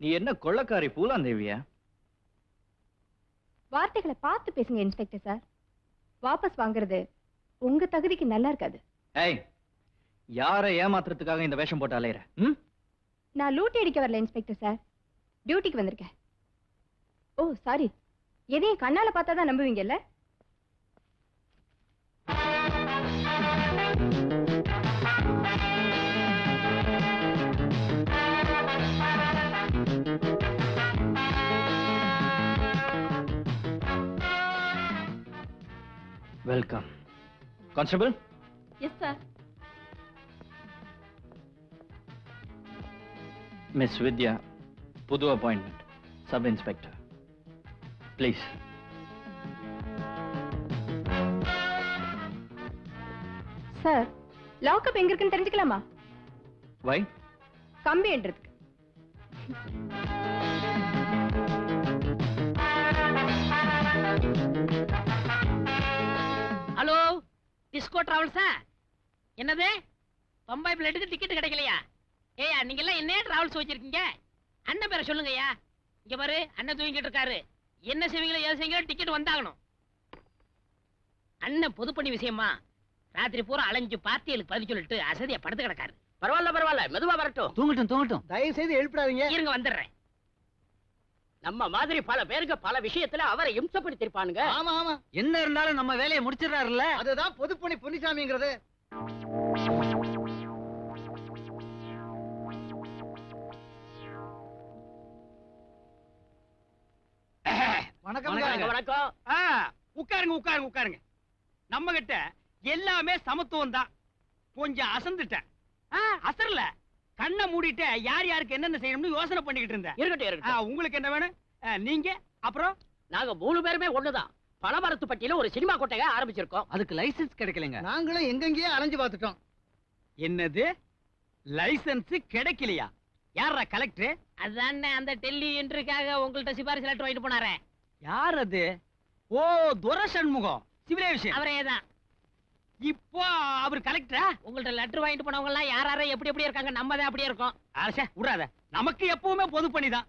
நீ என்ன கொள்ளக்காரி பூலாந்தேவியா? வார்த்தைகளை பார்த்து பேசுங்க இன்ஸ்பெக்டர் சார். வாபஸ் வாங்குறது உங்க தகுதிக்கு நல்லா இருக்காது. ஏய், யாரை ஏமாத்துறதுக்காக இந்த வேஷம் போட்டு அலையற? நான் லூட்டி அடிக்க வரல இன்ஸ்பெக்டர் சார், டியூட்டிக்கு வந்திருக்கேன். ஓ சாரி, எதையும் கண்ணால பார்த்தா தான் நம்புவீங்கல்ல? Welcome constable. Yes sir. Miss Vidya, புது appointment, sub inspector. Please. Sir, lockup எங்க இருக்குன்னு தெரிஞ்சுக்கலாமா? வை? கம்பி என்றதுக்கு. ஹலோ, டிஸ்கோ டிராவல்ஸா? என்னது, பம்பாய் பிளேட்டுக்கு டிக்கெட் கிடைக்கலையா? ஏயா, நீங்க எல்லாம் என்ன டிராவல்ஸ் வச்சிருக்கீங்க? அண்ணன் பேரை சொல்லுங்கய்யா. இங்க பாரு, அண்ணன் தூங்கிட்டு இருக்காரு. என்ன செய்வீங்களோ ஏது செய்வீங்களோ டிக்கெட் வந்தாகணும். அண்ணன் பொதுப்பணி விஷயமா ராத்திரி பூரா அலைஞ்சு பார்ட்டிகளுக்கு பதில் சொல்லிட்டு அசதியா படுத்து கிடக்காரு. பரவாயில்ல பரவாயில்ல, மெதுவா வரட்டும். தூங்கட்டும். தயவு செய்து எழுப்பிடாதீங்க. இருங்க, வந்துடுறேன். நம்ம மாதிரி பல பேருக்கு பல விஷயத்துல அவரை இம்சப்படுத்திருப்பானுங்க. ஆமா ஆமா, என்ன இருந்தாலும் நம்ம வேலையை முடிச்சிடறாருல்ல. அதுதான் பொதுப்பணி பொன்னிசாமிங்கிறது. வணக்கம். வணக்கம். உட்காருங்க. நம்ம கிட்ட எல்லாமே சமத்துவம் தான். கொஞ்சம் அசந்துட்டேன். அசரல, கண்ணை மூடிட்டு யார் யாருக்கு என்னென்ன செய்யணும்னு யோசனை பண்ணிக்கிட்டு இருந்தேன். இருக்கட்டும். உங்களுக்கு என்ன வேணும்? நீங்க அப்புறம் நாங்க 3 பேருமே ஒண்ணுதான். பணமரத்துப்பட்டியில ஒரு சினிமா கொட்டையை ஆரம்பிச்சிருக்கோம். அதுக்கு லைசென்ஸ் கிடைக்கலங்க. நாங்களும் எங்கெங்கேயே அலைஞ்சு பார்த்துட்டோம். என்னது, லைசென்ஸ் கிடைக்கலையா? யாரா கலெக்டர்? அதானே அந்த டெல்லி என்ட்ரிக்காக உங்கள்ட்ட சிபாரிசு லெட்டர் வாங்கிட்டு போனாரே. யார் அது? ஓ, துரை சண்முகம், சிவிலே விஷயம். அவரேதான். இப்போ அவர் கலெக்டரா? உங்கள்ட்ட லெட்டர் வாங்கிட்டு போனவங்க எல்லாம் யாரார எப்படி இருக்காங்க, நம்ம தான் அப்படியே இருக்கோம். அரசே விடாத, நமக்கு எப்பவுமே பொது பணிதான்.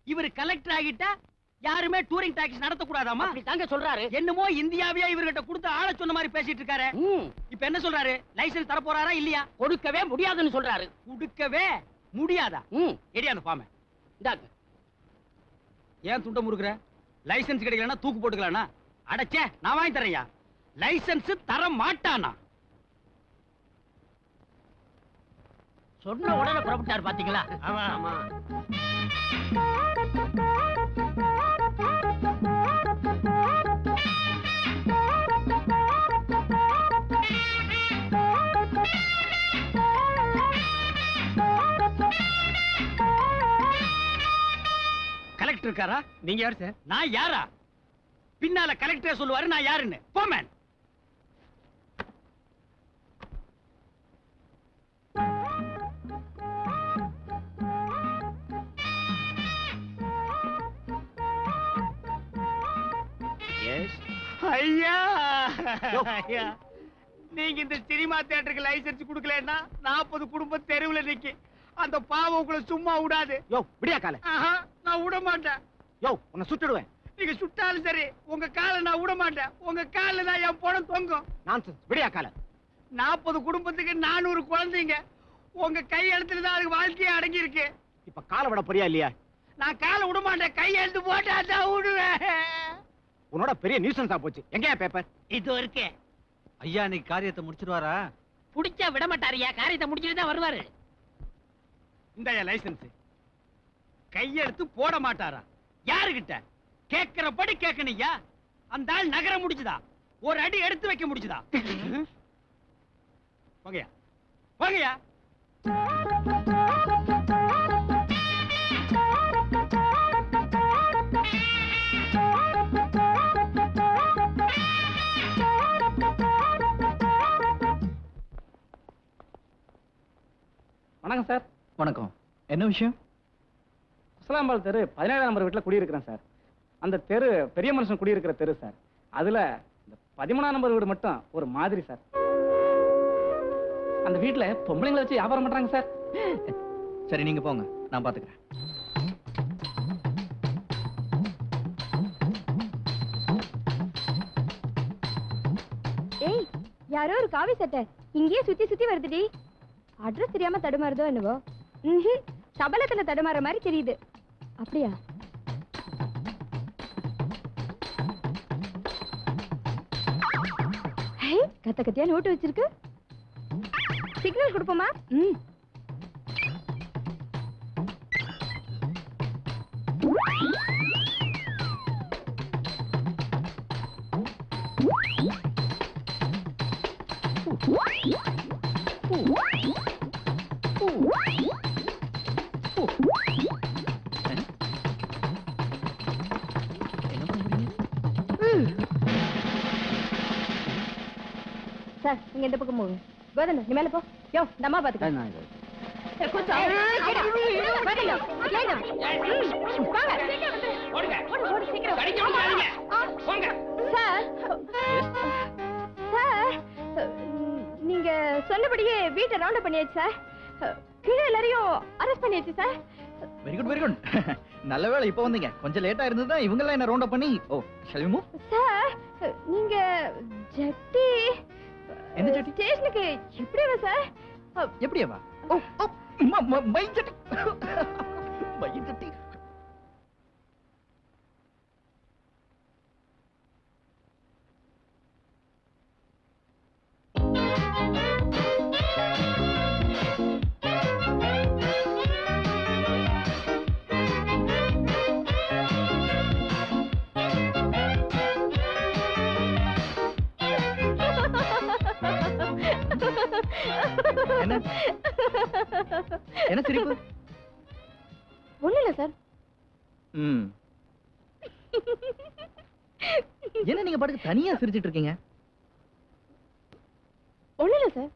இவர் கலெக்டர் ஆகிட்டா யாருமே டூரிங் டாக்ஸி நடத்த கூடாதாமா? அப்படி தாங்க சொல்றாரு. என்னமோ இந்தியாவியா இவர்கிட்ட கொடுத்து ஆள சொன்ன மாதிரி பேசிட்டு இருக்காரு. இப்ப என்ன சொல்றாரு? லைசென்ஸ் தர போறாரா இல்லையா? கொடுக்கவே முடியாதுன்னு சொல்றாரு. கொடுக்கவே முடியாதா? எடியா அந்த ஃபார்ம் இந்தாங்க. ஏன் துண்ட முறுக்குற? லைசென்ஸ் கிடைக்கலன்னா தூக்கு போட்டுக்கலாம்னா? அடச்சே, நான் வாங்கி தரையா. லைசென்ஸ் தர மாட்டானா? சொன்ன உடனே புறப்பட்டார் பாத்தீங்களா? ஆமா ஆமா. கலெக்டர் இருக்காரா? நீங்க யார் சார்? நான் யாரா? பின்னால கலெக்டரே சொல்லுவாரு நான் யாருன்னு. போமேன். ஐயா, ஐயா, நீங்க இந்த சினிமா தியேட்டருக்கு லைசென்ஸ் கொடுக்கலன்னா 40 குடும்பம் தெருவுல நிக்கி. அந்த பாவம் உங்களை சும்மா விடாது. யோ, விடியா கால. நான் விட மாட்டேன். யோ, உன்னை சுட்டுடுவேன். நீங்க சுட்டாலும் சரி, உங்க காலை நான் விட மாட்டேன். உங்க காலில் தான் என் பணம் தொங்கும். நான்சென்ஸ், விடியா கால. 40 குடும்பத்துக்கு 400 குழந்தைங்க. உங்க கையெழுத்துல தான் அதுக்கு வாழ்க்கையே அடங்கி இருக்கு. இப்ப காலை விட போறியா இல்லையா? நான் காலை விட மாட்டேன். கையெழுத்து போட்டா தான் விடுவேன். உன்னோட பெரிய நியூசன்ஸா போச்சு. எங்கயா பேப்பர்? இது இருக்கு. ஐயா, இன்னைக்கு காரியத்தை முடிச்சிருவாரா? புடிச்சா விட மாட்டாரியா. காரியத்தை முடிச்சுட்டு தான் வருவாரு. இந்த லைசென்ஸ் கையெழுத்து போட மாட்டாரா? யாருகிட்ட? கேட்கிறபடி கேட்கணையா? அந்த ஆள் நகர முடிச்சுதா? ஒரு அடி எடுத்து வைக்க முடிச்சுதா? போங்கயா, போங்கயா. வணக்கம் சார். வணக்கம். என்ன விஷயம்? குசலாம்பாள் தெரு 17ஆம் நம்பர் வீட்டில் குடியிருக்கிறேன் சார். அந்த தெரு பெரிய மனுஷன் குடியிருக்கிற தெரு சார். அதுல இந்த 13ஆம் நம்பர் வீடு மட்டும் ஒரு மாதிரி சார். அந்த வீட்டுல பொம்பளைங்களை வச்சு வியாபாரம் பண்றாங்க சார். சரி, நீங்க போங்க, நான் பாத்துக்கிறேன். ஏய், யாரோ ஒரு காவி சட்டை இங்கேயே சுத்தி சுத்தி வருதுடி. அட்ரஸ் தெரியாம தடுமாறுதோ என்னவோ. சபலத்துல தடுமாற மாதிரி தெரியுது. அப்படியா? கத்த கத்தியா நோட்டு வச்சிருக்கு. சிக்னல் கொடுப்போமா? சார், நீங்க இந்த பக்கம் போங்க. கோதண்ட, நீ மேல போ. யோ, இந்த அம்மா பாத்துக்க. கூச்சம். கோதண்டம், கேளுங்க. வாங்க. ஓடுங்க. ஓடு, சீக்கிரம். கடிக்க முடியாதீங்க. போங்க. சார், சார், நீங்க சொன்னபடியே வீட்டை ரவுண்ட் பண்ணியாச்சு சார். கீழே எல்லாரையும் அரெஸ்ட் பண்ணியாச்சு sir. Very good very good. நல்ல வேளை இப்போ வந்தீங்க. கொஞ்சம் லேட்டா இருந்ததா இவங்க எல்லாம் என்ன ரவுண்ட் அப் பண்ணி. ஓ, ஷல் வி மூவ்? சார், நீங்க ஜட்டி எந்த ஜட்டி? ஸ்டேஷனுக்கு எப்படி வா சார்? எப்படியா வா? ஓ, மை ஜட்டி. மை ஜட்டி. என்ன என்ன சிரிப்பு? ஒண்ணும் இல்ல சார். என்ன நீங்க பாட்டுக்கு தனியா சிரிச்சிட்டு இருக்கீங்க? ஒண்ணும் இல்ல சார்.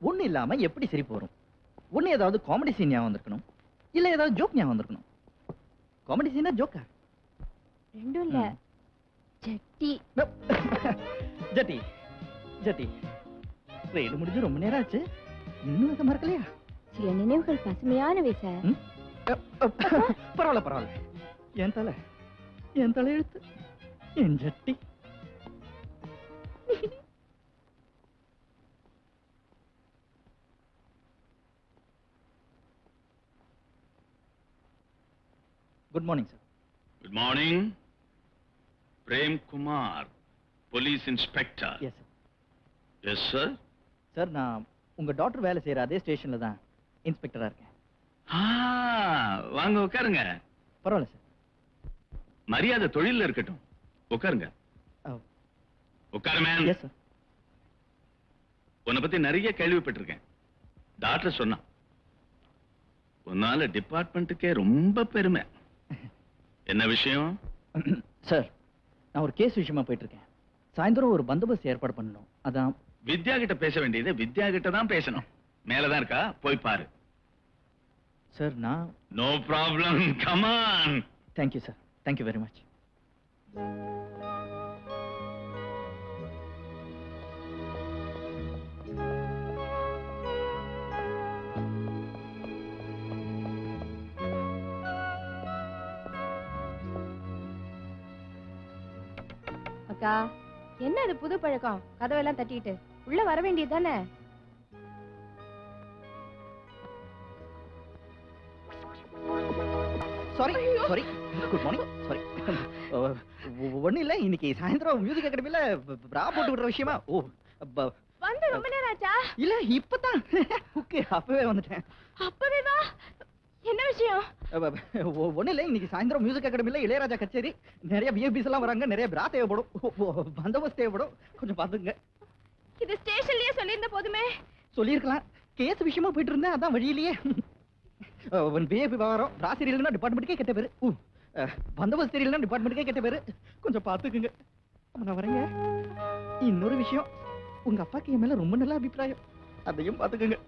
ஒண்ணு இல்லாம எப்படி சிரிப்பு வரும்? ஒண்ணு ஏதாவது காமெடி சீன் ஞாபகம் வந்திருக்கணும், இல்ல ஏதாவது ஜோக் ஞாபகம் வந்திருக்கணும். காமெடி சீனா ஜோக்கா? ரெண்டும் இல்ல. ஜட்டி. ஜட்டி ஜட்டி. ரைடு முடிஞ்சு ரொம்ப நேரம் ஆச்சு, இன்னும் அதை மறக்கலையா? சில நினைவுகள் பசுமையானவை சார். பரவாயில்ல பரவாயில்ல. என் தலை எழுத்து, என் ஜட்டி. Good morning sir. Good morning. Prem Kumar, Police Inspector. Yes sir. Yes, sir. Sir, நான் உங்க டாக்டர் வேலை செய்யற அதே ஸ்டேஷன்ல தான் இன்ஸ்பெக்டரா இருக்கேன். வாங்க உட்காருங்க. பரவாயில்ல சார். மரியாதை தொழில்ல இருக்கட்டும். உட்காருங்க. உட்காரு மேன். Yes sir. உன்னை பத்தி நிறைய கேள்விப்பட்டிருக்கேன். டாக்டர் சொன்னா உன்னால டிபார்ட்மெண்ட்டுக்கே ரொம்ப பெருமை. என்ன விஷயம்? சார், நான் ஒரு கேஸ் விஷயமா போயிட்டு இருக்கேன். சாயந்தரம் ஒரு பந்தோபஸ்து ஏற்பாடு பண்ணணும். அதான். வித்யா கிட்ட பேச வேண்டியது வித்யா கிட்ட தான் பேசணும். மேலதான் இருக்கா, போய் பாரு. சார், நான். No problem, come on. Thank you sir, thank you very much. அக்கா, என்ன இது புது பழக்கம்? கதவெல்லாம் தட்டிட்டு உள்ள வர வேண்டியது தானே? Sorry sorry. Good morning. Sorry. ஒண்ணு இல்ல, இன்னைக்கு சாயந்தரம் மியூசிக் அகாடமில பிரா போட்டு விடுற விஷயமா. ஓ, வந்து ரொம்ப நேரம் ஆச்சா? இல்ல இப்பதான். ஓகே, அப்பவே வந்துட்டேன். அப்பவே வா. என்ன விஷயம்? ஒண்ணு இல்ல, இன்னைக்கு சாயந்தரம் மியூசிக் அகாடமில இளையராஜா கச்சேரி. நிறைய விஐபிஸ் எல்லாம் வராங்க, நிறைய பிரா தேவைப்படும், பந்தோபஸ்து தேவைப்படும். கொஞ்சம் பாத்துங்க. இது ஸ்டேஷன்லயே சொல்லியிருந்த போதுமே. சொல்லியிருக்கலாம். கேஸ் விஷயமா போயிட்டு இருந்தேன், அதான் வழியிலேயே. விஐபி வரோம். பிரா சீரியல்னா டிபார்ட்மெண்ட்டுக்கே கெட்ட பேரு. பந்தோபஸ்து சீரியல்னா டிபார்ட்மெண்ட்டுக்கே கெட்ட பேரு. கொஞ்சம் பாத்துக்குங்க. நான் வரேங்க. இன்னொரு விஷயம், உங்க அப்பாக்கு என் மேல ரொம்ப நல்ல அபிப்பிராயம், அதையும் பாத்துக்குங்க.